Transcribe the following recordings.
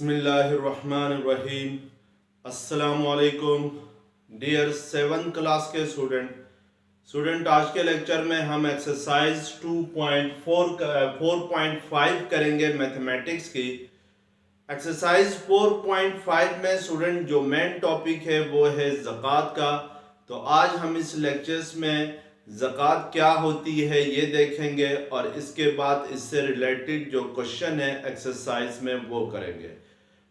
बिस्मिल्लाहिर्रहमानिर्रहीम। अस्सलामुअलैकुम dear 7th class के स्टूडेंट आज के लेक्चर में हम एक्सरसाइज 4.5 करेंगे मैथमेटिक्स की। एक्सरसाइज 4.5 में स्टूडेंट जो मेन टॉपिक है वो है ज़कात का। तो आज हम इस लेक्चर्स में ज़कात क्या होती है ये देखेंगे और इसके बाद इससे रिलेटेड जो क्वेश्चन है एक्सरसाइज में वो करेंगे।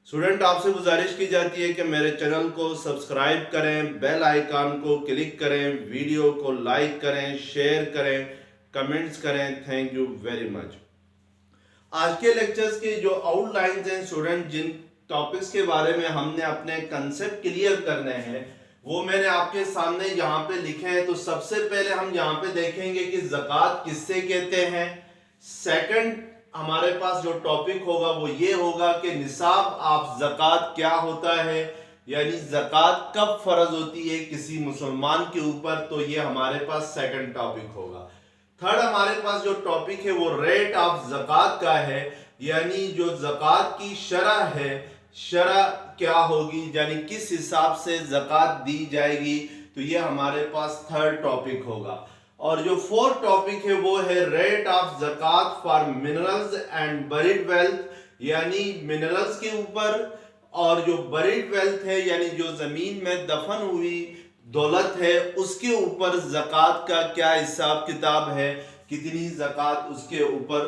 स्टूडेंट आपसे गुजारिश की जाती है कि मेरे चैनल को सब्सक्राइब करें, बेल आइकन को क्लिक करें, वीडियो को लाइक करें, शेयर करें, कमेंट्स करें। Thank you very much. आज के लेक्चर्स की जो आउटलाइंस हैं स्टूडेंट, जिन टॉपिक्स के बारे में हमने अपने कंसेप्ट क्लियर करने हैं वो मैंने आपके सामने यहाँ पे लिखे हैं। तो सबसे पहले हम यहाँ पे देखेंगे कि ज़कात किससे कहते हैं। सेकंड हमारे पास जो टॉपिक होगा वो ये होगा कि निसाब ऑफ ज़कात क्या होता है, यानी ज़कात कब फर्ज होती है किसी मुसलमान के ऊपर। तो ये हमारे पास सेकंड टॉपिक होगा। थर्ड हमारे पास जो टॉपिक है वो रेट ऑफ ज़कात का है, यानी जो ज़कात की शरह है, शरह क्या होगी, यानी किस हिसाब से ज़कात दी जाएगी। तो ये हमारे पास थर्ड टॉपिक होगा। और जो फोर्थ टॉपिक है वो है rate of zakat for minerals and buried wealth, यानी मिनरल्स के ऊपर और जो बरीड वेल्थ है यानी जो ज़मीन में दफन हुई दौलत है उसके ऊपर ज़कात का क्या हिसाब किताब है, कितनी ज़कात उसके ऊपर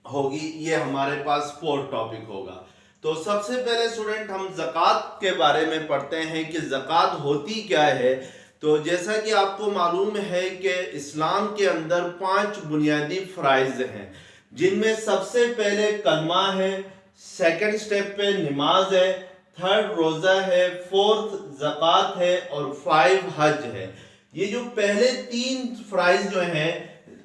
होगी। ये हमारे पास फोर्थ टॉपिक होगा। तो सबसे पहले स्टूडेंट हम ज़कात के बारे में पढ़ते हैं कि ज़कात होती क्या है। तो जैसा कि आपको मालूम है कि इस्लाम के अंदर 5 बुनियादी फ़राइज़ हैं, जिनमें सबसे पहले कलमा है, सेकंड स्टेप पे नमाज है, थर्ड रोज़ा है, फोर्थ ज़कात है और 5 हज है। ये जो पहले 3 फ़राइज़ जो हैं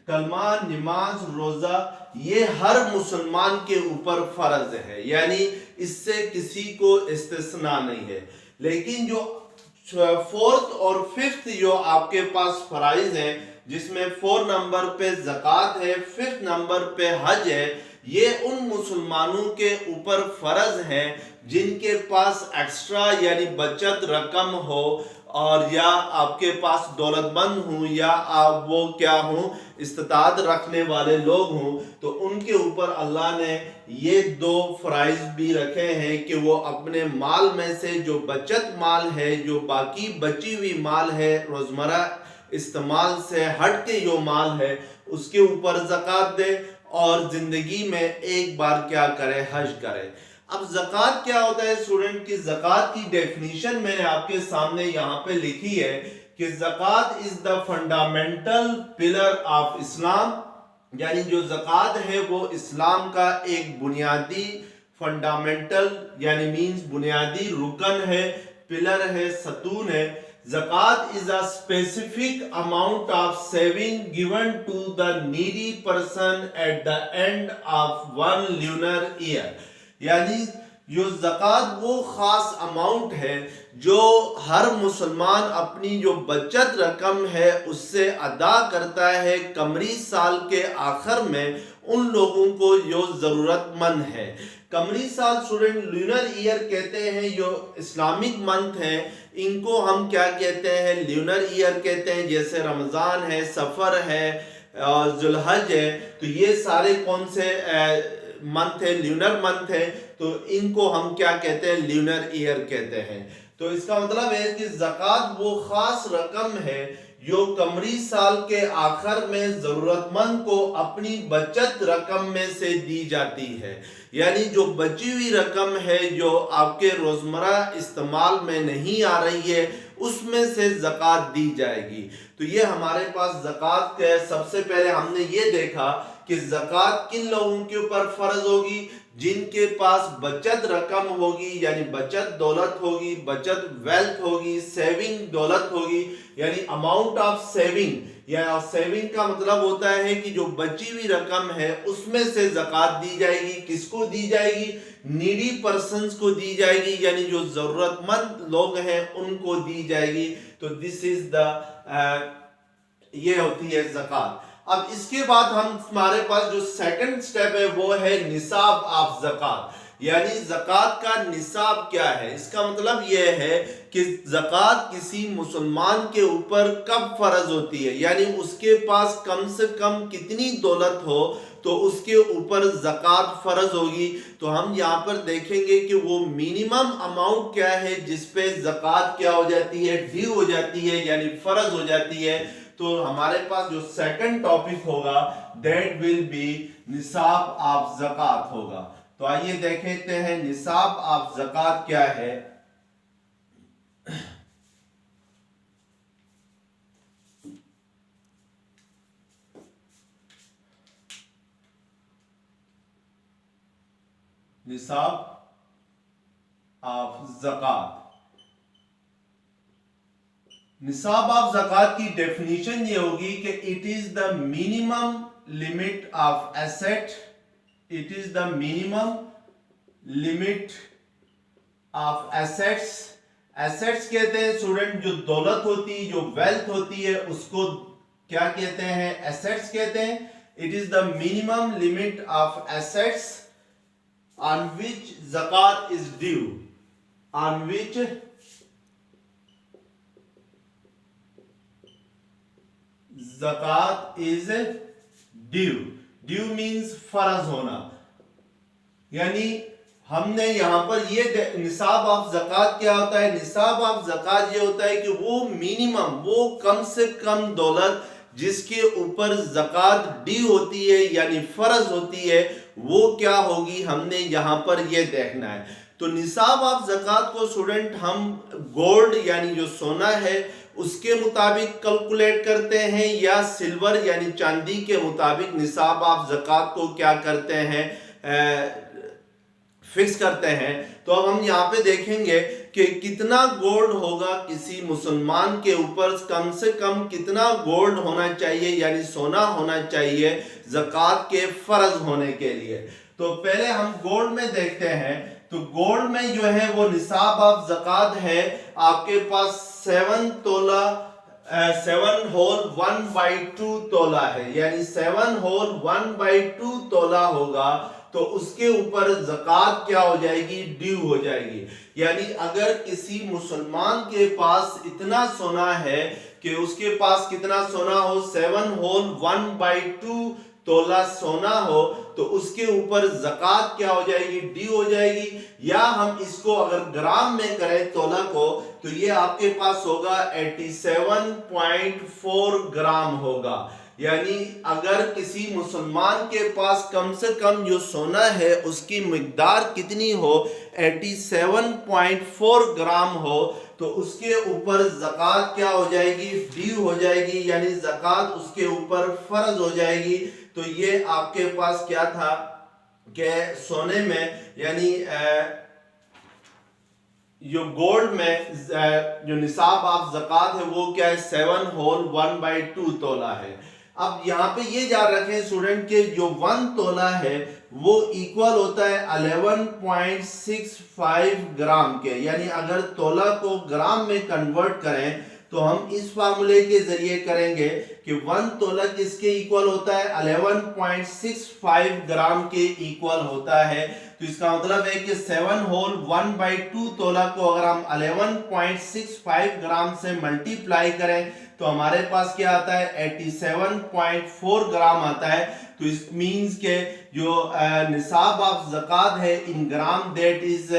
कलमा, नमाज, रोज़ा, ये हर मुसलमान के ऊपर फ़र्ज है, यानी इससे किसी को इस्तिस्ना नहीं है। लेकिन जो फोर्थ और फिफ्थ जो आपके पास फ़राइज़ हैं, जिसमें 4 नंबर पे ज़कात है, 5th नंबर पे हज है, ये उन मुसलमानों के ऊपर फ़र्ज हैं जिनके पास एक्स्ट्रा यानी बचत रकम हो और या आपके पास दौलतमंद हूँ या आप वो क्या हूँ इस्तात रखने वाले लोग हों। तो उनके ऊपर अल्लाह ने ये 2 फ़राइज़ भी रखे हैं कि वो अपने माल में से जो बचत माल है, जो बाकी बची हुई माल है, रोज़मर्रा इस्तेमाल से हट के जो माल है उसके ऊपर ज़कात दे और ज़िंदगी में एक बार क्या करे, हज करे। अब ज़कात क्या होता है स्टूडेंट की ज़कात की डेफिनेशन मैंने आपके सामने यहाँ पे लिखी है कि zakat is the fundamental pillar of Islam, यानी जो ज़कात है वो इस्लाम का एक बुनियादी फंडामेंटल यानी मीन्स बुनियादी रुकन है, पिलर है, सतून है। Zakat is a specific amount of saving given to the needy person at the end of 1 lunar year, यानी जो ज़कात वो ख़ास अमाउंट है जो हर मुसलमान अपनी जो बचत रकम है उससे अदा करता है कमरी साल के आखिर में उन लोगों को जो ज़रूरतमंद है। कमरी साल स्टूडेंट ल्यूनर ईयर कहते हैं, जो इस्लामिक मंथ हैं इनको हम क्या कहते हैं, ल्यूनर ईयर कहते हैं। जैसे रमज़ान है, सफ़र है, जुल्हज है, तो ये सारे कौन से मंथ है, ल्यूनर मंथ है। तो इनको हम क्या कहते हैं, ल्यूनर ईयर कहते हैं। तो इसका मतलब है कि ज़कात वो खास रकम है जो कमरी साल के आखिर में ज़रूरतमंद को अपनी बचत रकम में से दी जाती है, यानी जो बची हुई रकम है जो आपके रोज़मर्रा इस्तेमाल में नहीं आ रही है उसमें से ज़कात दी जाएगी। तो ये हमारे पास ज़कात के सबसे पहले हमने ये देखा कि ज़कात किन लोगों के ऊपर फ़र्ज होगी, जिनके पास बचत रकम होगी यानी बचत दौलत होगी, बचत वेल्थ होगी, सेविंग दौलत होगी, यानी अमाउंट ऑफ सेविंग, या सेविंग का मतलब होता है कि जो बची हुई रकम है उसमें से ज़कात दी जाएगी। किसको दी जाएगी, नीडी पर्सन्स को दी जाएगी, यानी जो ज़रूरतमंद लोग हैं उनको दी जाएगी। तो दिस इज द ये होती है ज़कात। अब इसके बाद हम हमारे पास जो सेकंड स्टेप है वो है निसाब ऑफ ज़कात, यानी ज़कात का निसाब क्या है। इसका मतलब यह है कि ज़कात किसी मुसलमान के ऊपर कब फर्ज होती है, यानी उसके पास कम से कम कितनी दौलत हो तो उसके ऊपर ज़कात फर्ज होगी। तो हम यहाँ पर देखेंगे कि वो मिनिमम अमाउंट क्या है जिस पे ज़कात क्या हो जाती है, ड्यू हो जाती है, यानी फर्ज हो जाती है। तो हमारे पास जो सेकंड टॉपिक होगा दैट विल बी निसाब ऑफ ज़कात होगा। तो आइए देखते हैं निसाब ऑफ ज़कात क्या है। निसाब ऑफ ज़कात, निसाब ऑफ ज़कात की डेफिनेशन ये होगी कि it is the minimum limit of asset, it is the minimum limit of assets. Assets कहते हैं स्टूडेंट जो दौलत होती है, जो वेल्थ होती है, उसको क्या कहते हैं, एसेट्स कहते हैं। It is the minimum limit of assets on which zakat is due, on which zakat is due, due means फर्ज होना। यानी हमने यहां पर ये निसाब ऑफ ज़कात क्या होता है, निसाब ऑफ ज़कात ये होता है कि वो मिनिमम, वो कम से कम दौलत जिसके ऊपर ज़कात ड्यू होती है यानी फर्ज होती है, वो क्या होगी, हमने यहां पर ये देखना है। तो निसाब ऑफ ज़कात को स्टूडेंट हम गोल्ड यानी जो सोना है उसके मुताबिक कैलकुलेट करते हैं या सिल्वर यानी चांदी के मुताबिक निसाब ऑफ ज़कात को क्या करते हैं, फिक्स करते हैं। तो अब हम यहाँ पे देखेंगे कि कितना गोल्ड होगा किसी मुसलमान के ऊपर, कम से कम कितना गोल्ड होना चाहिए यानी सोना होना चाहिए ज़कात के फर्ज होने के लिए। तो पहले हम गोल्ड में देखते हैं। तो गोल्ड में जो है वो निसाब ऑफ ज़कात है आपके पास 7 तोला 7 होल 1/2 तोला है, यानी 7 होल 1/2 तोला होगा। तो उसके ऊपर ज़कात क्या हो जाएगी, ड्यू हो जाएगी। यानी अगर किसी मुसलमान के पास इतना सोना है कि उसके पास कितना सोना हो, 7 होल 1/2 तोला सोना हो, तो उसके ऊपर ज़कात क्या हो जाएगी, ड्यू हो जाएगी। या हम इसको अगर ग्राम में करें तोला को, तो ये आपके पास होगा 87.4 ग्राम होगा। यानी अगर किसी मुसलमान के पास कम से कम जो सोना है उसकी मिकदार कितनी हो, 87.4 ग्राम हो, तो उसके ऊपर ज़कात क्या हो जाएगी, ड्यू हो जाएगी, यानी ज़कात उसके ऊपर फर्ज हो जाएगी। तो ये आपके पास क्या था कि सोने में यानी जो गोल्ड में जो निसाब ऑफ ज़कात है वो क्या है, 7 होल 1/2 तोला है। अब यहाँ पे ये याद रखें स्टूडेंट के जो 1 तोला है वो इक्वल होता है 11.65 ग्राम के। यानी अगर तोला को ग्राम में कन्वर्ट करें तो हम इस फार्मूले के जरिए करेंगे कि 1 तोला किसके इक्वल होता है, 11.65 ग्राम के इक्वल होता है। तो इसका मतलब है कि 7 होल 1/2 तोला को अगर हम 11.65 ग्राम से मल्टीप्लाई करें तो हमारे पास क्या आता है, 87.4 ग्राम आता है। तो इस मींस के जो निसाब ऑफ ज़कात है in gram that is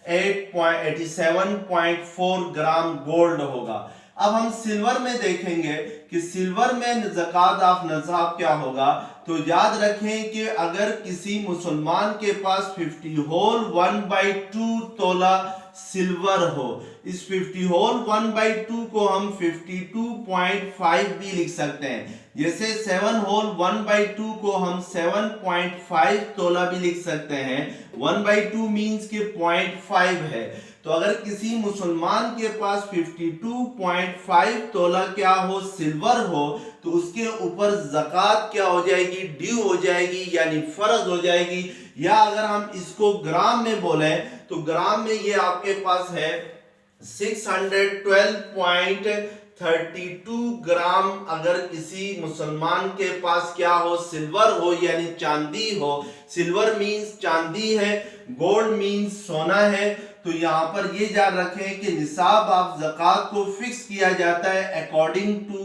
87.4 gram gold होगा। अब हम सिल्वर में देखेंगे कि सिल्वर में ज़कात ऑफ निसाब क्या होगा। तो याद रखें कि अगर किसी मुसलमान के पास 50 होल 1/2 तोला सिल्वर हो, इस 50 होल 1/2 को हम 52.5 भी लिख सकते हैं। जैसे 7 होल 1/2 को हम 7.5 तोला भी लिख सकते हैं। 1/2 मींस के 0.5 है। तो अगर किसी मुसलमान के पास 52.5 तोला क्या हो, सिल्वर हो, तो उसके ऊपर ज़कात क्या हो जाएगी, ड्यू हो जाएगी, यानी फर्ज हो जाएगी। या अगर हम इसको ग्राम में बोले तो ग्राम में ये आपके पास है 612.36 32 ग्राम अगर किसी मुसलमान के पास क्या हो, सिल्वर हो यानी चांदी हो, सिल्वर मीन्स चांदी है, गोल्ड मीन्स सोना है, तो यहाँ पर ये जान रखें कि निसाब ऑफ ज़कात को फिक्स किया जाता है according to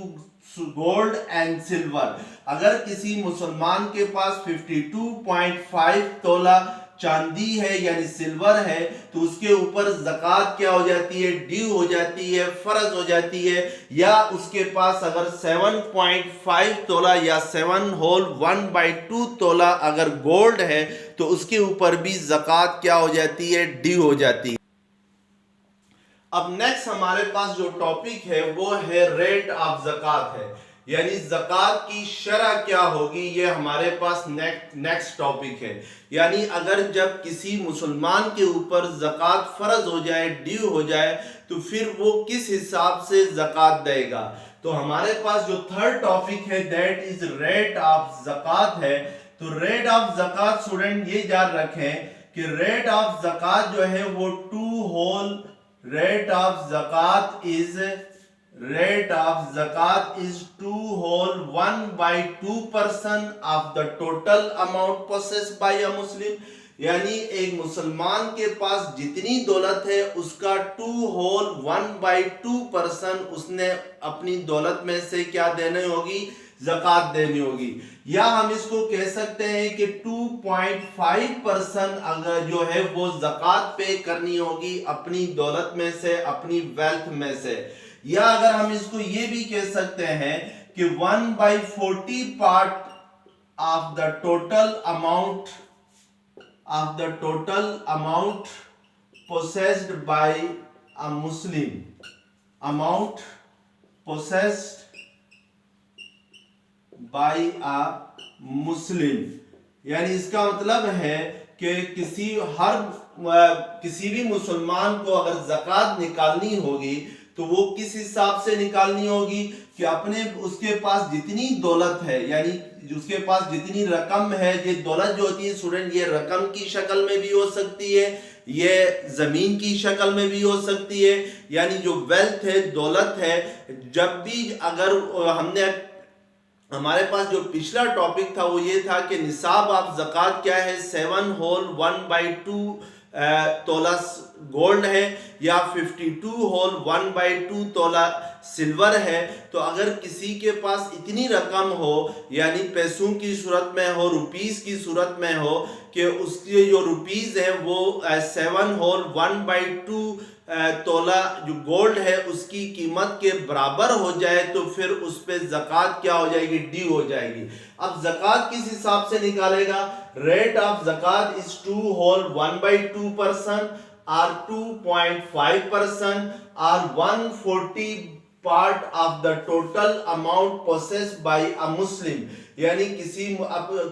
gold and silver. अगर किसी मुसलमान के पास 52.5 तोला चांदी है यानी सिल्वर है, तो उसके ऊपर ज़कात क्या हो जाती है, ड्यू हो जाती है, फर्ज हो जाती है। या उसके पास अगर 7.5 तोला या 7/1/2 तोला अगर गोल्ड है, तो उसके ऊपर भी ज़कात क्या हो जाती है, ड्यू हो जाती है। अब नेक्स्ट हमारे पास जो टॉपिक है वो है रेट ऑफ ज़कात है, यानी ज़कात की शरह क्या होगी, ये हमारे पास नेक्स्ट टॉपिक है। यानी अगर जब किसी मुसलमान के ऊपर ज़कात फ़र्ज हो जाए, ड्यू हो जाए, तो फिर वो किस हिसाब से ज़कात देगा। तो हमारे पास जो थर्ड टॉपिक है that is rate of zakat है। तो रेट ऑफ ज़कात स्टूडेंट ये याद रखें कि रेट ऑफ ज़कात जो है वो rate of zakat is 1/2% of the total amount possessed by a Muslim। यानी एक मुसलमान के पास जितनी दौलत है उसका 1/2% उसने अपनी दौलत में से क्या देनी होगी, ज़कात देनी होगी। या हम इसको कह सकते हैं कि 2.5% अगर जो है वो ज़कात पे करनी होगी अपनी दौलत में से, अपनी वेल्थ में से। या अगर हम इसको ये भी कह सकते हैं कि 1/40 part of the total amount possessed by a Muslim, amount possessed by a Muslim। यानी इसका मतलब है कि किसी भी मुसलमान को अगर ज़कात निकालनी होगी तो वो किस हिसाब से निकालनी होगी कि उसके पास जितनी दौलत है, यानी उसके पास जितनी रकम है, ये दौलत जो होती है स्टूडेंट, ये रकम की शक्ल में भी हो सकती है, ये ज़मीन की शक्ल में भी हो सकती है। यानी जो वेल्थ है, दौलत है, जब भी अगर हमारे पास जो पिछला टॉपिक था वो ये था कि निसाब ऑफ ज़कात क्या है, 7/1/2 तोला गोल्ड है या 52/1/2 तोला सिल्वर है। तो अगर किसी के पास इतनी रकम हो, यानी पैसों की सूरत में हो, रुपीस की सूरत में हो, कि उसके जो रुपीस है वो 7/1/2 तोला जो गोल्ड है उसकी कीमत के बराबर हो जाए, तो फिर उस पे ज़कात क्या हो जाएगी, ड्यू हो जाएगी। अब ज़कात किस हिसाब से निकालेगा, rate of zakat is 2/1/2% or 2.5% or 1/40 part of the total amount possessed by a Muslim. यानी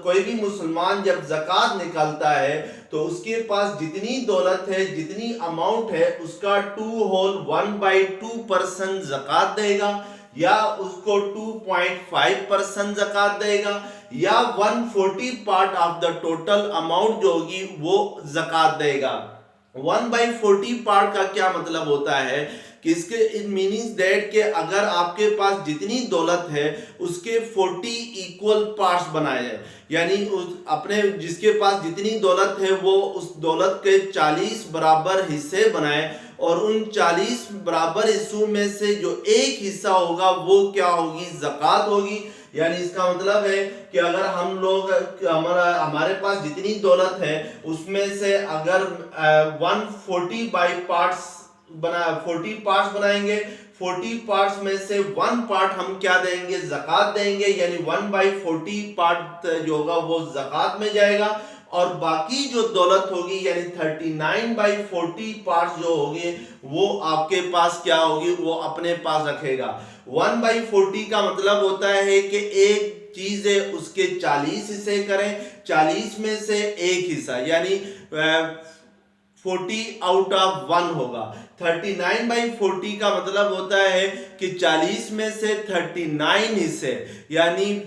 कोई भी मुसलमान जब ज़कात निकालता है तो उसके पास जितनी दौलत है, जितनी अमाउंट है, उसका 2/1/2% ज़कात देगा, या उसको 2.5% ज़कात देगा, या 1/40 part of the total amount जो होगी वो ज़कात देगा। 1/40 पार्ट का क्या मतलब होता है कि इसके इट मीनिंग्स दैट कि अगर आपके पास जितनी दौलत है उसके 40 इक्वल पार्ट्स बनाए हैं, यानी अपने जिसके पास जितनी दौलत है वो उस दौलत के 40 बराबर हिस्से बनाए, और उन 40 बराबर हिस्सों में से जो एक हिस्सा होगा वो क्या होगी, ज़कात होगी। यानी इसका मतलब है कि अगर हमारे पास जितनी दौलत है उसमें से अगर 140 40 पार्ट्स बनाएंगे, 40 पार्ट्स में से 1 पार्ट हम क्या देंगे, ज़कात देंगे, यानी 1/40 पार्ट जो होगा वो ज़कात में जाएगा, और बाकी जो दौलत होगी यानी 39/40 पार्ट्स जो होंगे वो आपके पास क्या होगी, वो अपने पास रखेगा। 1/40 का मतलब होता है कि एक चीज है उसके 40 हिस्से करें, 40 में से एक हिस्सा, यानी 40 आउट ऑफ 1 होगा। 39/40 का मतलब होता है कि 40 में से 39 हिस्से, यानी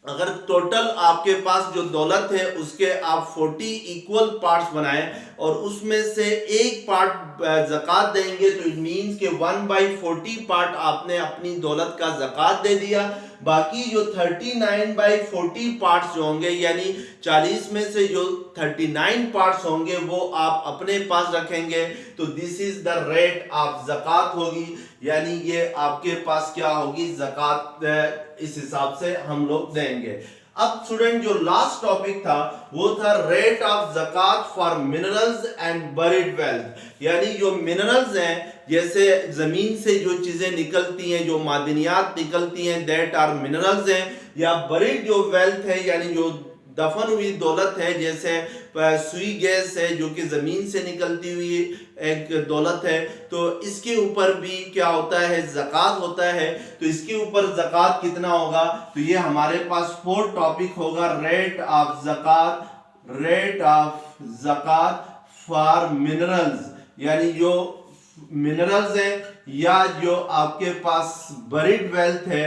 अगर टोटल आपके पास जो दौलत है उसके आप 40 इक्वल पार्ट्स बनाएं और उसमें से एक पार्ट ज़कात देंगे, तो इट मीन्स के 1/40 पार्ट आपने अपनी दौलत का ज़कात दे दिया। बाकी जो 39/40 पार्ट्स जो होंगे, यानी 40 में से जो 39 पार्ट्स होंगे वो आप अपने पास रखेंगे। तो this is the rate of zakat होगी, यानी ये आपके पास क्या होगी, ज़कात इस हिसाब से हम लोग देंगे। अब स्टूडेंट जो लास्ट टॉपिक था वो था rate of zakat for minerals and buried wealth, यानी जो मिनरल्स हैं, जैसे जमीन से जो चीजें निकलती हैं, जो मादनियात निकलती हैं, दैट आर मिनरल्स हैं, या बरीड जो वेल्थ है यानी जो दफन हुई दौलत है, जैसे सुई गैस है जो कि जमीन से निकलती हुई एक दौलत है, तो इसके ऊपर भी क्या होता है, ज़कात होता है। तो इसके ऊपर ज़कात कितना होगा, तो ये हमारे पास 4 टॉपिक होगा, rate of zakat for minerals, यानी जो मिनरल्स है या जो आपके पास बरीड वेल्थ है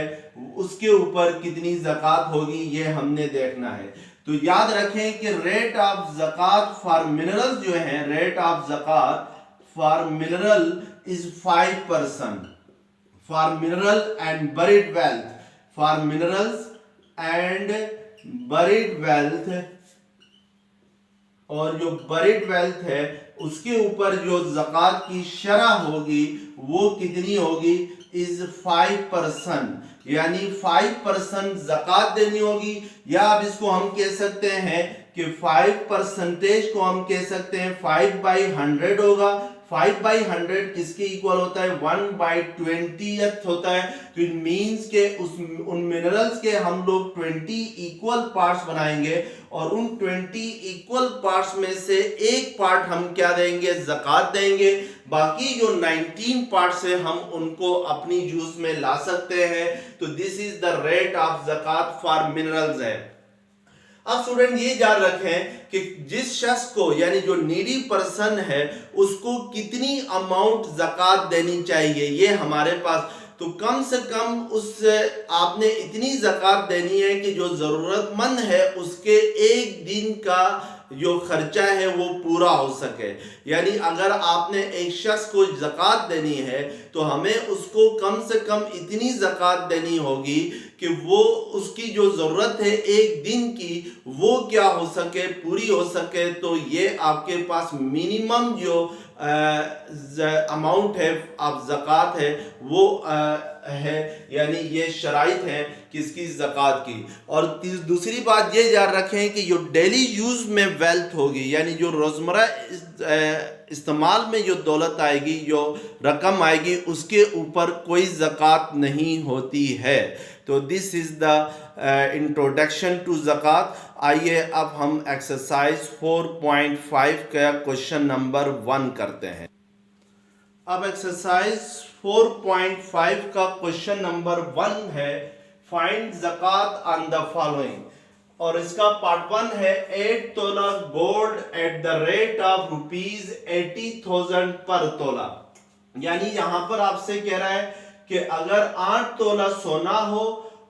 उसके ऊपर कितनी ज़कात होगी, ये हमने देखना है। तो याद रखें कि rate of zakat for minerals जो है, rate of zakat for mineral is 5% for mineral and buried wealth, for minerals and buried wealth, और जो बरीड वेल्थ है उसके ऊपर जो ज़कात की शरह होगी वो कितनी होगी, इज 5%, यानी 5% ज़कात देनी होगी। या अब इसको हम कह सकते हैं कि 5% को हम कह सकते हैं 5/100 होगा। 5/100 किसके इक्वल होता है, 1/20 होता है। तो इट मीन्स के उन मिनरल्स के हम लोग 20 इक्वल पार्ट्स बनाएंगे और उन 20 इक्वल पार्ट्स में से एक पार्ट हम क्या देंगे, ज़कात देंगे। बाकी जो 19 पार्ट्स है हम उनको अपनी जूस में ला सकते हैं। तो this is the rate of zakat for minerals है। अब स्टूडेंट ये याद रखें कि जिस शख्स को, यानी जो नीडी पर्सन है, उसको कितनी अमाउंट ज़कात देनी चाहिए ये हमारे पास, तो कम से कम उससे आपने इतनी ज़कात देनी है कि जो ज़रूरतमंद है उसके एक दिन का जो खर्चा है वो पूरा हो सके। यानी अगर आपने एक शख्स को ज़कात देनी है तो हमें उसको कम से कम इतनी ज़कात देनी होगी कि वो उसकी जो ज़रूरत है एक दिन की वो क्या हो सके, पूरी हो सके। तो ये आपके पास मिनिमम जो अमाउंट है आप ज़कात है वो है, यानी ये शराइत है किसकी, ज़कात की। और दूसरी बात ये याद रखें कि जो डेली यूज़ में वेल्थ होगी, यानी जो रोज़मर्रा इस्तेमाल में जो दौलत आएगी, जो रकम आएगी, उसके ऊपर कोई ज़कात नहीं होती है। तो this is the introduction to zakat. आइए अब हम एक्सरसाइज 4.5 का क्वेश्चन नंबर 1 करते हैं। अब एक्सरसाइज 4.5 का क्वेश्चन नंबर 1 है, फाइंड ज़कात ऑन द फॉलोइंग, और इसका पार्ट 1 है 8 तोला gold eight the rate of ₹80,000 पर तोला। यानी यहां पर आपसे कह रहा है कि अगर 8 तोला सोना हो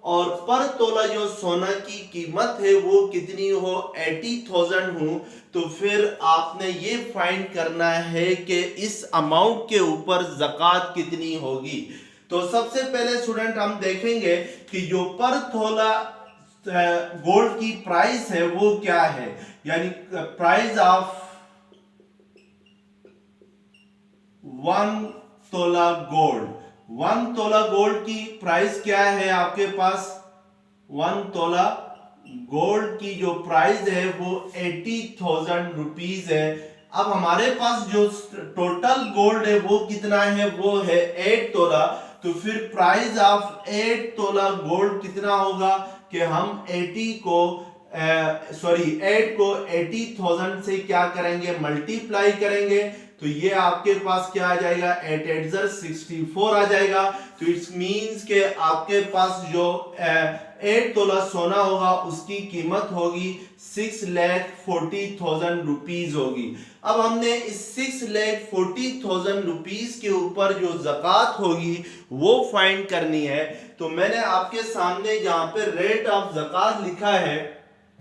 और पर तोला जो सोना की कीमत है वो कितनी हो, 80,000 हो, तो फिर आपने ये फाइंड करना है कि इस अमाउंट के ऊपर ज़कात कितनी होगी। तो सबसे पहले स्टूडेंट हम देखेंगे कि जो पर तोला गोल्ड की प्राइस है वो क्या है, यानी प्राइस ऑफ 1 तोला गोल्ड। 1 तोला गोल्ड की प्राइस क्या है आपके पास, 1 तोला गोल्ड की जो प्राइस है वो 80,000 रुपीज है। अब हमारे पास जो टोटल गोल्ड है वो कितना है, वो है 8 तोला। तो फिर प्राइस ऑफ 8 तोला गोल्ड कितना होगा कि हम 8 को 80,000 से क्या करेंगे, मल्टीप्लाई करेंगे। तो ये आपके पास क्या आ जाएगा, 8 8 64 आ जाएगा। तो इट्स मींस के आपके पास जो 8 तोला सोना होगा उसकी कीमत होगी 6,40,000 रुपीज होगी। अब हमने इस 6,40,000 रुपीज के ऊपर जो ज़कात होगी वो फाइंड करनी है। तो मैंने आपके सामने यहाँ पे रेट ऑफ ज़कात लिखा है।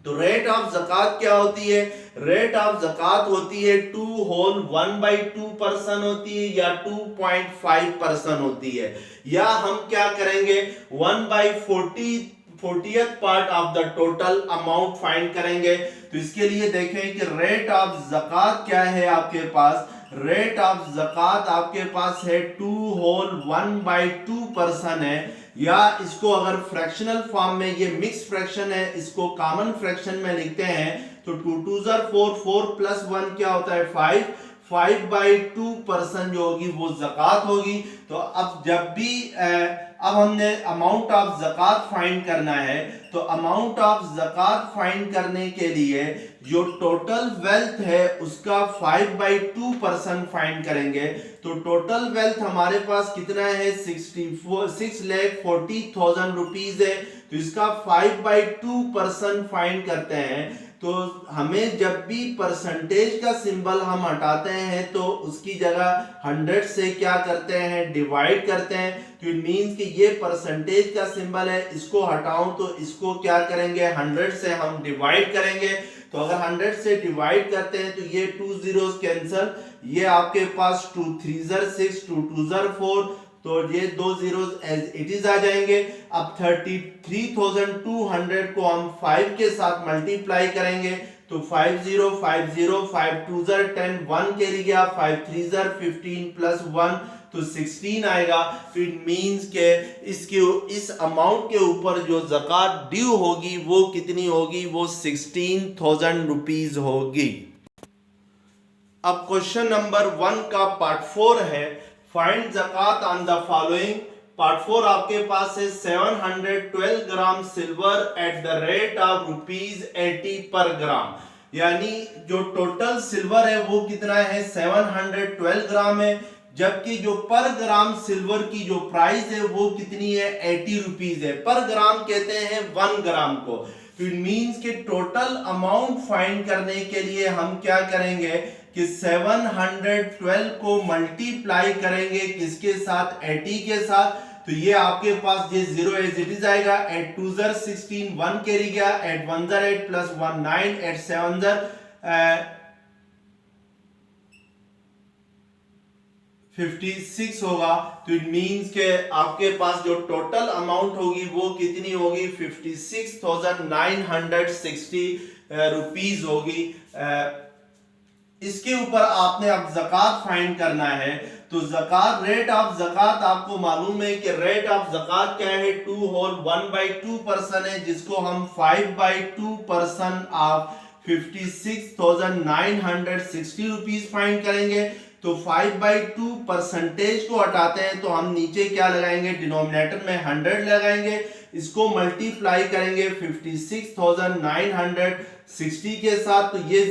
तो रेट ऑफ ज़कात क्या होती है, रेट ऑफ ज़कात होती है 2 होल 1/2% होती है या 2.5% होती है, या हम क्या करेंगे 1/40th part of the total amount find करेंगे। तो इसके लिए देखें कि रेट ऑफ ज़कात क्या है आपके पास। रेट ऑफ ज़कात आपके पास है 2 होल 1/2% है, या इसको अगर फ्रैक्शनल फॉर्म में, ये मिक्स फ्रैक्शन है, इसको कॉमन फ्रैक्शन में लिखते हैं तो 2 2 4 4 प्लस 1 क्या होता है 5, 5/2% जो होगी वो ज़कात होगी। तो अब जब भी अब हमने अमाउंट ऑफ ज़कात फाइंड करना है, तो अमाउंट ऑफ ज़कात फाइंड करने के लिए जो टोटल वेल्थ है उसका 5/2% फाइंड करेंगे। तो टोटल वेल्थ हमारे पास कितना है 6,40,000 रुपीज है। तो इसका 5/2% फाइंड करते हैं। तो हमें जब भी परसेंटेज का सिंबल हम हटाते हैं तो उसकी जगह 100 से क्या करते हैं डिवाइड करते हैं। तो इट मींस कि ये परसेंटेज का सिंबल है, इसको हटाऊं तो इसको क्या करेंगे 100 से हम डिवाइड करेंगे। तो अगर 100 से डिवाइड करते हैं तो ये 2 zeros कैंसल, ये आपके पास 2 3 6 2 2 4, तो ये 2 zeros एज इट इज आ जाएंगे। अब 33,200 को हम 5 के साथ मल्टीप्लाई करेंगे तो 5 0 5 0 5 2 10 1 कैरी गया, 5 3 15 प्लस 1 तो 16 आएगा। तो इट मींस के इस अमाउंट के ऊपर जो ज़कात ड्यू होगी वो कितनी होगी, वो 16,000 रुपीज होगी। अब क्वेश्चन नंबर 1 का पार्ट 4 है, फाइंड ज़कात ऑन द फॉलोइंग। पार्ट 4 आपके पास है 712 gram silver at the rate of ₹80 per ग्राम, यानी जो टोटल सिल्वर है वो कितना है 712 ग्राम है, जबकि जो पर ग्राम सिल्वर की जो प्राइस है वो कितनी है 80 रुपीज है। पर ग्राम कहते हैं 1 ग्राम को। तो इट मींस कि टोटल अमाउंट फाइंड करने के लिए हम क्या करेंगे कि 712 को मल्टीप्लाई करेंगे किसके साथ 80 के साथ। तो ये आपके पास ये 0 एज इट इज आएगा, 8 2 16 1 कैरी गया, 8 1 8 प्लस 1 9, 8 7 56 होगा। तो इट मींस के आपके पास जो टोटल अमाउंट होगी वो कितनी होगी 56,960 रुपीज होगी। इसके ऊपर आपने अब ज़कात फाइंड करना है। तो ज़कात, रेट ऑफ ज़कात आपको मालूम है कि रेट ऑफ ज़कात क्या है 2 होल 1/2% है, जिसको हम 5/2% ऑफ 56,960 रुपीज फाइंड करेंगे। तो 5/2 परसेंटेज को हटाते हैं तो हम नीचे क्या लगाएंगे डिनोमिनेटर में 100 लगाएंगे, इसको मल्टीप्लाई करेंगे 56,960 के साथ, तो ये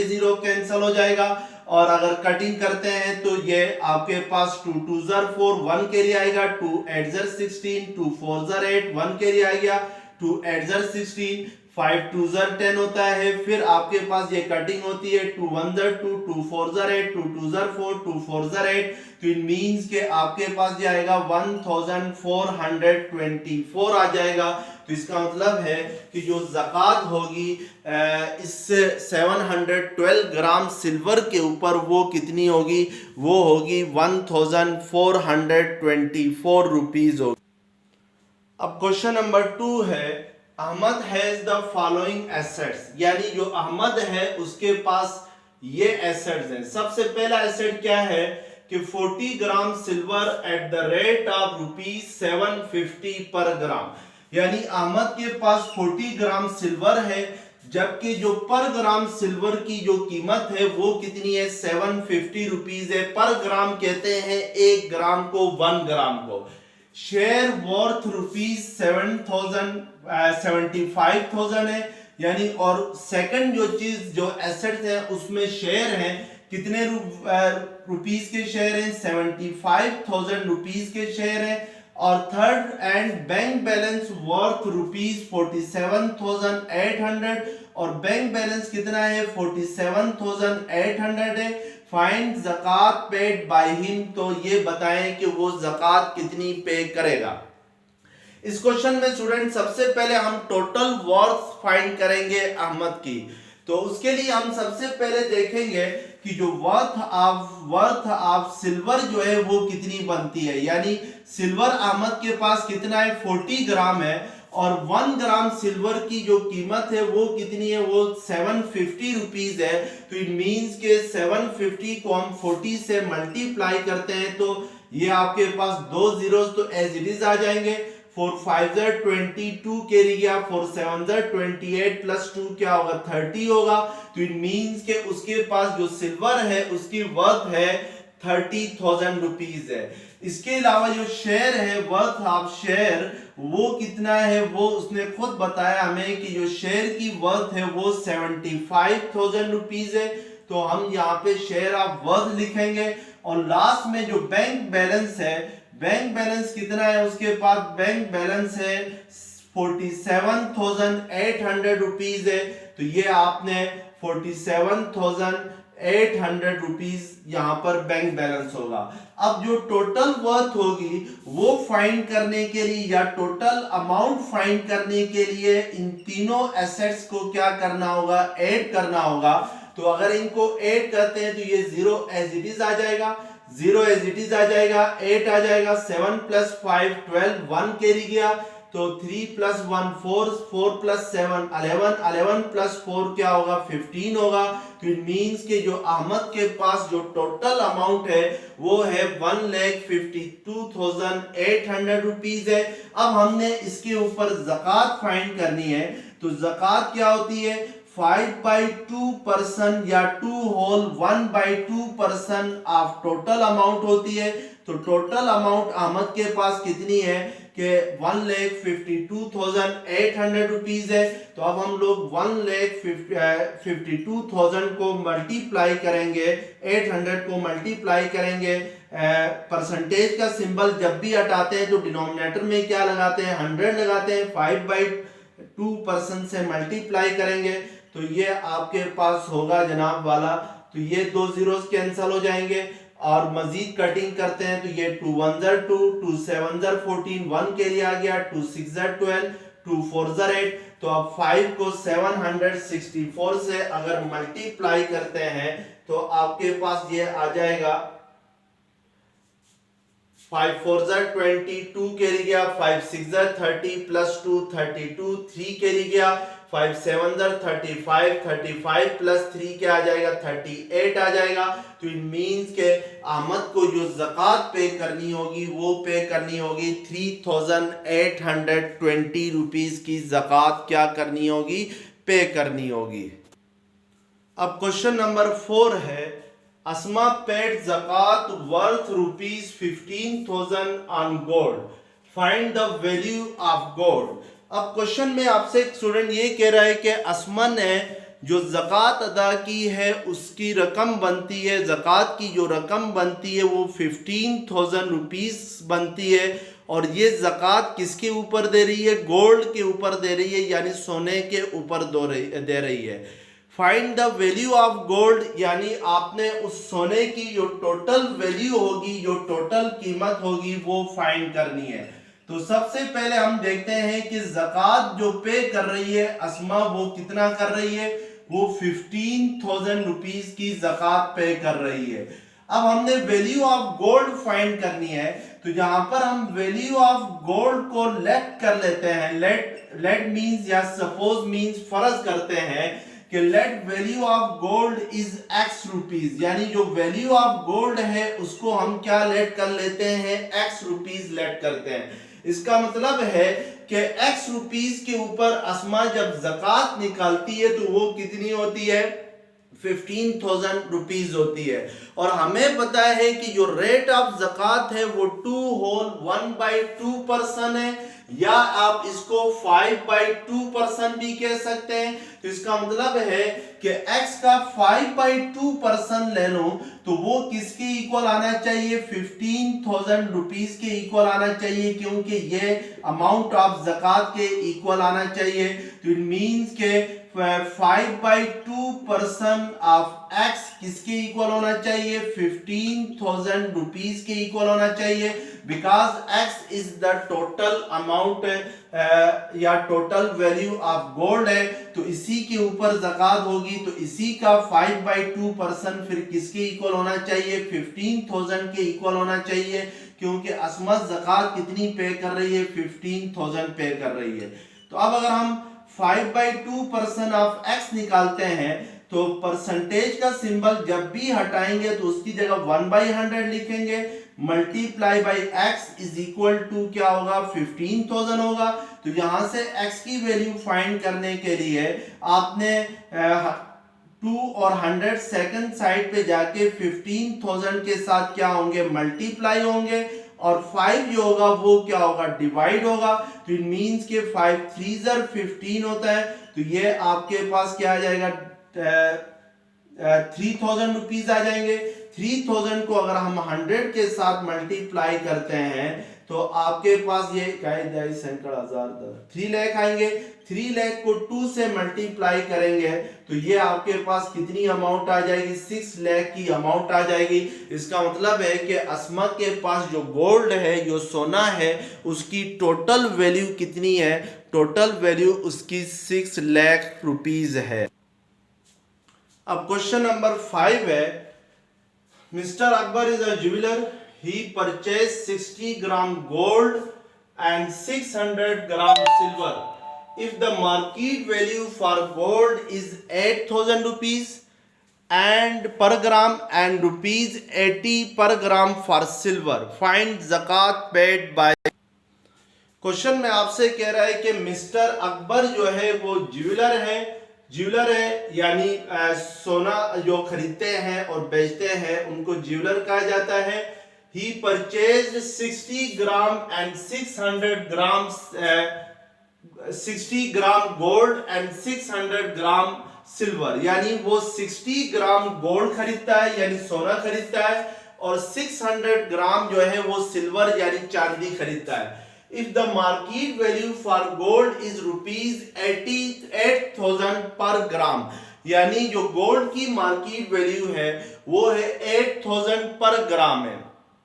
जीरो कैंसिल हो जाएगा। और अगर कटिंग करते हैं तो ये आपके पास 2 2 4 1 कैरी आएगा, 2 8 16 2 4 8 1 कैरी आ गया, 2 8 16 5 2 10 होता है। फिर आपके पास ये कटिंग होती है 2 1 2 2 4 8 2 2 4 2 4 8। तो इट मींस के आपके पास ये आएगा 1424 आ जाएगा। तो इसका मतलब है कि जो ज़कात होगी इस 712 ग्राम सिल्वर के ऊपर वो कितनी होगी, वो होगी 1424 रुपीज होगी। अब क्वेश्चन नंबर 2 है, Ahmed has the following assets, यानी जो अहमद है उसके पास ये एसेट्स हैं। सबसे पहला एसेट क्या है कि 40 gram silver at the rate of ₹750 per ग्राम, यानी अहमद के पास 40 ग्राम सिल्वर है, जबकि जो पर ग्राम सिल्वर की जो कीमत है वो कितनी है 750 रुपीज है। पर ग्राम कहते हैं 1 ग्राम को, 1 ग्राम को। शेयर वर्थ ₹75,000 है, यानी और सेकंड जो चीज जो एसेट है उसमें शेयर है, कितने रुपीस के शेयर हैं? 75,000 रुपीस के शेयर हैं। और third and bank balance worth rupees 47,800 और बैंक बैलेंस कितना है? 47,800 है। फाइंड ज़कात पेड बाय हिम, तो ये बताएं कि वो ज़कात कितनी पे करेगा। इस क्वेश्चन में स्टूडेंट सबसे पहले हम टोटल वर्थ फाइंड करेंगे अहमद की। तो उसके लिए हम सबसे पहले देखेंगे कि जो वर्थ ऑफ सिल्वर जो है वो कितनी बनती है। यानी सिल्वर अहमद के पास कितना है? 40 ग्राम है और 1 ग्राम सिल्वर की जो कीमत है वो कितनी है? वो 750 रुपीज है। तो इट मींस के 750 को हम 40 से मल्टीप्लाई करते हैं तो ये आपके पास 2 जीरोस तो एज इट इज आ जाएंगे। 4 5 22 कैरी गया, 4 7 28 प्लस 2 क्या होगा? 30 होगा। तो इट मींस के उसके पास जो सिल्वर है उसकी वर्थ है 30,000 रुपीज है। इसके अलावा जो शेयर है वर्थ ऑफ शेयर वो कितना है? वो उसने खुद बताया हमें कि जो शेयर की वर्थ है वो 75,000 रुपीज है। तो हम यहाँ पे शेयर ऑफ वर्थ लिखेंगे। और लास्ट में जो बैंक बैलेंस है, बैंक बैलेंस कितना है उसके पास? बैंक बैलेंस है 47,800 रुपीज है। तो ये आपने 47,800 रुपीज यहाँ पर बैंक बैलेंस होगा। अब जो टोटल वर्थ होगी वो फाइंड करने के लिए या टोटल अमाउंट फाइंड करने के लिए इन तीनों एसेट्स को क्या करना होगा? ऐड करना होगा। तो अगर इनको ऐड करते हैं तो ये 0 एज इट इज आ जाएगा, 0 एज इट इज आ जाएगा, 8 आ जाएगा, 7 प्लस 5 12, 1 कैरी गया, तो 3 प्लस 1 4, 4 प्लस 7 11, 11 प्लस 4 क्या होगा? 15 होगा। तो इट मींस के जो अहमद के पास जो टोटल अमाउंट है वो है 1,52,800 रुपीज है। अब हमने इसके ऊपर ज़कात फाइंड करनी है। तो ज़कात क्या होती है? 5/2% या 2 होल 1/2% ऑफ टोटल अमाउंट होती है। तो टोटल अमाउंट अहमद के पास कितनी है कि 1,52,800 रुपीज है। तो अब हम लोग 1,52,000 को मल्टीप्लाई करेंगे, 800 को मल्टीप्लाई करेंगे। परसेंटेज का सिंबल जब भी हटाते हैं तो डिनोमिनेटर में क्या लगाते हैं? 100 लगाते हैं। 5/2% से मल्टीप्लाई करेंगे तो ये आपके पास होगा जनाब वाला, तो ये 2 जीरोस कैंसिल हो जाएंगे। और मजीद कटिंग करते हैं तो ये 2 1 2, 2 7 14, 1 के लिए आ गया, 2 6 12, 2 4 8। तो अब 5 को 764 से अगर मल्टीप्लाई करते हैं तो आपके पास ये आ जाएगा 5 4 22 कैरी गया, 5 6 30 प्लस 2 32, 3 कैरी गया, 5 7 35, 35 प्लस 3 क्या आ जाएगा? 38 आ जाएगा। तो इट मींस के अहमद को जो ज़कात पे करनी होगी वो पे करनी होगी 3,820 रुपीज की ज़कात क्या करनी होगी? पे करनी होगी। अब क्वेश्चन नंबर 4 है, Asma paid zakat worth rupees 15,000 on gold, find the value of gold. अब क्वेश्चन में आपसे स्टूडेंट ये कह रहा है कि असमा ने जो ज़कात अदा की है उसकी रकम बनती है, ज़कात की जो रकम बनती है वो 15,000 रुपीज़ बनती है। और ये ज़कात किसके ऊपर दे रही है? गोल्ड के ऊपर दे रही है, यानी सोने के ऊपर दे रही है। Find the value of gold, यानी आपने उस सोने की जो टोटल वैल्यू होगी, जो टोटल कीमत होगी वो फाइंड करनी है। तो सबसे पहले हम देखते हैं कि ज़कात जो पे कर रही है असमा वो कितना कर रही है? वो 15,000 रुपीज की ज़कात पे कर रही है। अब हमने वैल्यू ऑफ गोल्ड फाइंड करनी है, तो यहां पर हम वैल्यू ऑफ गोल्ड को लेट कर लेते हैं। लेट मींस या सपोज मींस फर्ज करते हैं कि let value of gold is x rupees, यानी जो वैल्यू ऑफ गोल्ड है उसको हम क्या लेट कर लेते हैं? x रुपीज लेट करते हैं। इसका मतलब है कि x रुपीज के ऊपर असमा जब ज़कात निकालती है तो वो कितनी होती है? 15,000 रुपीज होती है। और हमें पता है कि जो रेट ऑफ ज़कात है वो 2 होल 1/2% है, या आप इसको 5/2% भी कह सकते हैं। तो इसका मतलब है कि x का 5/2% ले लो तो वो किसके इक्वल आना चाहिए, 15,000 रुपीज के इक्वल आना चाहिए, क्योंकि ये अमाउंट ऑफ ज़कात के इक्वल आना चाहिए। तो इट मींस के 5/2% ऑफ x किसके इक्वल होना चाहिए, 15,000 रुपीज के इक्वल होना चाहिए, because x is the total amount या टोटल वैल्यू ऑफ गोल्ड है। तो इसी के ऊपर ज़कात होगी, तो इसी का 5/2% फिर किसके इक्वल होना चाहिए, 15,000 के इक्वल होना चाहिए, क्योंकि असमत ज़कात कितनी पे कर रही है, 15,000 पे कर रही है। तो अब अगर हम 5/2% ऑफ x निकालते हैं तो परसेंटेज का सिंबल जब भी हटाएंगे तो उसकी जगह 1/100 लिखेंगे, multiply by x is equal to क्या होगा, 15,000 होगा। तो यहां से x की वैल्यू फाइंड करने के लिए आपने 2 और 100 सेकंड साइड पे जाके 15,000 के साथ क्या होंगे, मल्टीप्लाई होंगे, और 5 जो होगा वो क्या होगा, डिवाइड होगा। तो इट मींस के 5 3 15 होता है। तो ये आपके पास क्या आ जाएगा, 3,000 रुपीज आ जाएंगे। 3,000 को अगर हम 100 के साथ मल्टीप्लाई करते हैं तो आपके पास ये 3 लाख आएंगे। 3 लाख को 2 से मल्टीप्लाई करेंगे तो ये आपके पास कितनी अमाउंट आ जाएगी, 6 लाख की अमाउंट आ जाएगी। इसका मतलब है कि असमत के पास जो गोल्ड है, जो सोना है, उसकी टोटल वैल्यू कितनी है, टोटल वैल्यू उसकी 6 लाख रुपीज है। अब क्वेश्चन नंबर 5 है, mister Akbar is a jeweller, he purchased 60 gram gold and 600 gram silver. If the market value for gold is 8,000 rupees and per gram and rupees 80 per gram for silver, find zakat paid by। Question में आपसे कह रहा है कि mister Akbar जो है वो jeweller है, यानी सोना जो खरीदते हैं और बेचते हैं उनको ज्वेलर कहा जाता है। He purchased 60 gram and 600 grams 60 gram gold and 600 gram silver, यानी वो 60 ग्राम गोल्ड खरीदता है यानी सोना खरीदता है, और 600 ग्राम जो है वो सिल्वर यानी चांदी खरीदता है। If the market value for gold is rupees 88,000 per gram, यानी जो गोल्ड की मार्केट वैल्यू है वो है 8,000 पर ग्राम है,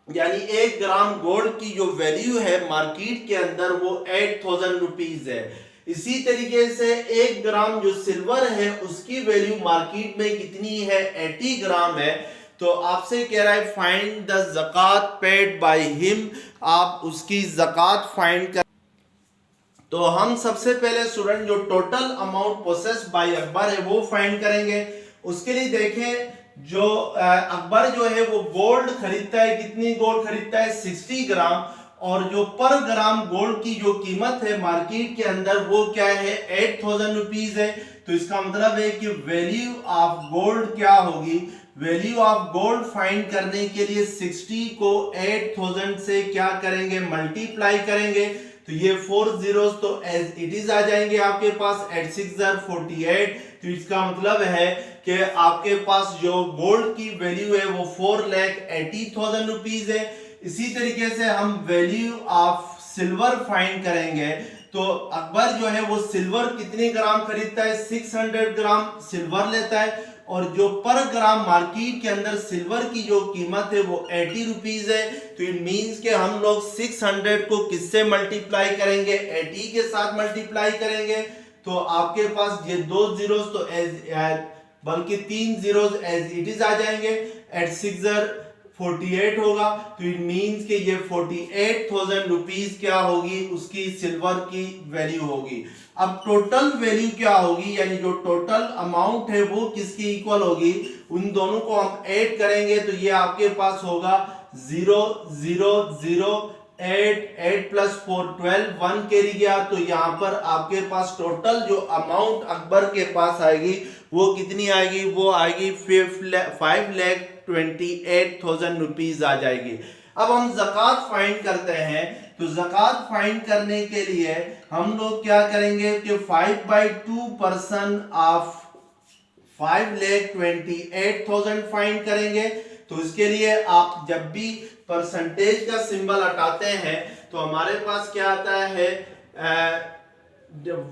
यानी 1 ग्राम गोल्ड की जो वैल्यू है मार्केट के अंदर वो 8,000 रुपीज है। इसी तरीके से 1 ग्राम जो सिल्वर है उसकी वैल्यू मार्केट में कितनी है, 80 ग्राम है। तो आपसे कह रहा है find the zakat paid by him, आप उसकी ज़कात फाइंड कर। तो हम सबसे पहले स्टूडेंट जो total amount possessed bye Akbar है वो फाइंड करेंगे। उसके लिए देखें, जो अकबर जो है वो गोल्ड खरीदता है, कितनी गोल्ड खरीदता है, 60 ग्राम, और जो पर ग्राम गोल्ड की जो कीमत है मार्केट के अंदर वो क्या है, 8,000 रुपीज है। तो इसका मतलब है कि वैल्यू ऑफ गोल्ड क्या होगी, वैल्यू ऑफ गोल्ड फाइंड करने के लिए 60 को 8,000 से क्या करेंगे, मल्टीप्लाई करेंगे। तो ये 4 zeros तो एज इट इज आ जाएंगे आपके पास, 8 6 48। तो इसका मतलब है कि आपके पास जो गोल्ड की वैल्यू है वो 4,80,000 रुपीज है। इसी तरीके से हम वैल्यू ऑफ सिल्वर फाइंड करेंगे। तो अकबर जो है वो सिल्वर कितने ग्राम खरीदता है, 600 ग्राम सिल्वर लेता है, और जो पर ग्राम मार्केट के अंदर सिल्वर की जो कीमत है वो 80 रुपीज है। तो इट मींस के हम लोग 600 को किससे मल्टीप्लाई करेंगे, 80 के साथ मल्टीप्लाई करेंगे। तो आपके पास ये 2 zeros तो बल्कि 3 zeros एज इट इज आ जाएंगे, 8 6 48 होगा। तो इट मींस के ये 48,000 रुपीज क्या होगी, उसकी सिल्वर की वैल्यू होगी। अब टोटल वैल्यू क्या होगी, यानी जो टोटल अमाउंट है वो किसकी इक्वल होगी, उन दोनों को हम ऐड करेंगे तो ये आपके पास होगा 0 0 0 8 8 प्लस 4 12 1 कैरी गया। तो यहाँ पर आपके पास टोटल जो अमाउंट अकबर के पास आएगी वो कितनी आएगी, वो आएगी 5,28,000 रुपीज आ जाएगी। अब हम ज़कात फाइंड करते हैं। तो तो ज़कात फाइंड करने के लिए हम लोग क्या करेंगे कि 5/2% ऑफ 5,28,000 फाइंड करेंगे। तो इसके लिए आप जब भी परसेंटेज का सिंबल हटाते हैं तो हमारे पास क्या आता है,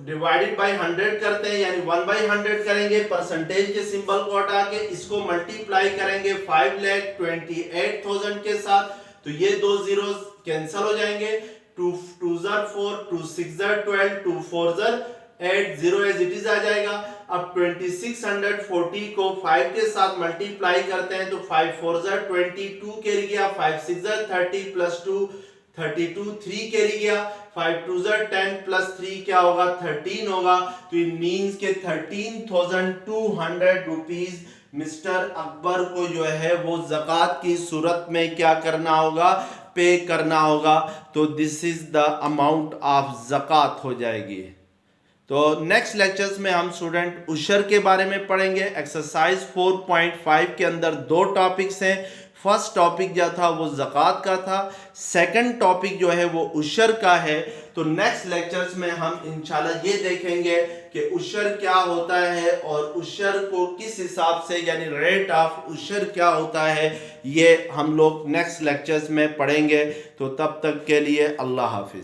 डिवाइडेड बाय 100 करते हैं, यानी 1/100 करेंगे, परसेंटेज के सिंबल को हटा के इसको मल्टीप्लाई करेंगे 5,28,000 के साथ। तो ये दो जीरो कैंसिल हो जाएंगे, 2 2 4, 2 6 12, 2 4 8, 0 एज इट इज आ जाएगा। अब 2640 को 5 के साथ मल्टीप्लाई करते हैं तो 5 4 22 कैरी गया, 5 6 30 प्लस 2 32 3 कैरी गया, 5 2 10 प्लस 3 क्या होगा 13 होगा। तो इट मींस के 13,200 रुपीज मिस्टर अकबर को जो है वो ज़कात की सूरत में क्या करना होगा, पे करना होगा। तो this is the amount of zakat हो जाएगी। तो नेक्स्ट लेक्चर्स में हम स्टूडेंट उशर के बारे में पढ़ेंगे। एक्सरसाइज 4.5 के अंदर दो टॉपिक्स हैं। फर्स्ट टॉपिक जो था वो ज़कात का था, सेकंड टॉपिक जो है वो उशर का है। तो नेक्स्ट लेक्चर्स में हम इंशाल्लाह ये देखेंगे कि उशर क्या होता है और उशर को किस हिसाब से, यानी रेट ऑफ उशर क्या होता है, ये हम लोग नेक्स्ट लेक्चर्स में पढ़ेंगे। तो तब तक के लिए अल्लाह हाफिज़।